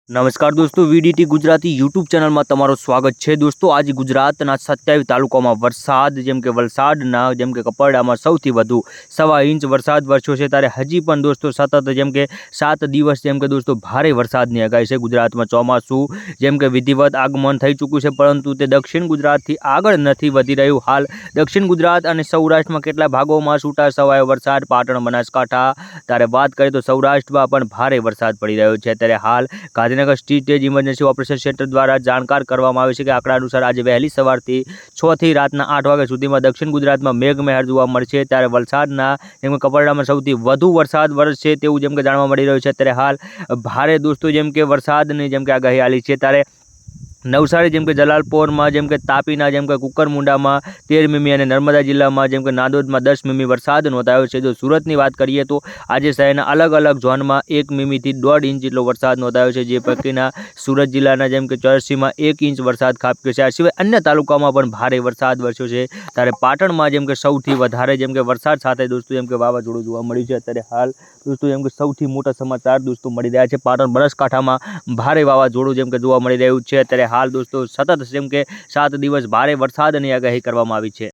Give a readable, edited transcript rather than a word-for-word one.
નમસ્કાર દોસ્તો, VDT Gujarati YouTube ચેનલમાં તમારું સ્વાગત છે। દોસ્તો, આજે ગુજરાતના 27 તાલુકામાં વરસાદ જેમ કે વલસાડના જેમ કે કપરાડામાં સૌથી વધુ 1.25 ઇંચ વરસાદ વરસ્યો છે। ત્યારે હજી પણ દોસ્તો સતત જેમ કે 7 દિવસ જેમ કે દોસ્તો ભારે વરસાદની આગાહી છે। ગુજરાતમાં ચોમાસું જેમ કે વિધિવત આગમન થઈ ચૂક્યું છે, પરંતુ તે દક્ષિણ ગુજરાતથી આગળ નથી વધી રહ્યું। હાલ દક્ષિણ ગુજરાત અને સૌરાષ્ટ્રમાં કેટલા ભાગોમાં છૂટાછવાયો વરસાદ, પાટણ, બનાસકાંઠા, ત્યારે વાત કરીએ તો સૌરાષ્ટ્રમાં પણ ભારે વરસાદ પડી રહ્યો છે। ત્યારે હાલ Gandhinagar state emergency operation centre દ્વારા જાણકાર કરવામાં આવે છે કે આંકડા અનુસાર આજે વહેલી સવારથી 6 થી રાતના 8 વાગ્યા સુધીમાં દક્ષિણ ગુજરાતમાં મેઘમહેર જોવા મળશે। ત્યારે વલસાડના જેમ કે કપરાડામાં સૌથી વધુ વરસાદ વરસશે તેવું જેમ કે જાણવા મળી રહ્યું છે। ત્યારે હાલ ભારે દોસ્તો જેમ કે વરસાદની જેમ કે આગાહી આલી છે। ત્યારે નવસારી જેમ કે જલાલપોરમાં જેમ કે તાપીના જેમ કે કુકરમુંડામાં 13 મીમી અને નર્મદા જિલ્લામાં જેમ કે નાંદોદમાં 10 મીમી વરસાદ નોંધાયો છે। જો સુરતની વાત કરીએ તો આજે શહેરના અલગ અલગ ઝોનમાં 1 મીમીથી 1.5 ઇંચ જેટલો વરસાદ નોંધાયો છે, જે પૈકીના સુરત જિલ્લાના જેમ કે ચોર્યાસીમાં 1 ઇંચ વરસાદ ખાબક્યો છે। આ સિવાય અન્ય તાલુકામાં પણ ભારે વરસાદ વરસ્યો છે। ત્યારે પાટણમાં જેમ કે સૌથી વધારે જેમ કે વરસાદ સાથે દોસ્તો જેમ કે વાવાઝોડું જોવા મળ્યું છે। અત્યારે હાલ દોસ્તો જેમ કે સૌથી મોટા સમાચાર દોસ્તો મળી રહ્યા છે। પાટણ બનાસકાંઠામાં ભારે વાવાઝોડું જેમ કે જોવા મળી રહ્યું છે। અત્યારે હાલ દોસ્તો સતત જેમ કે 7 દિવસ ભારે વરસાદની આગાહી કરવામાં આવી છે।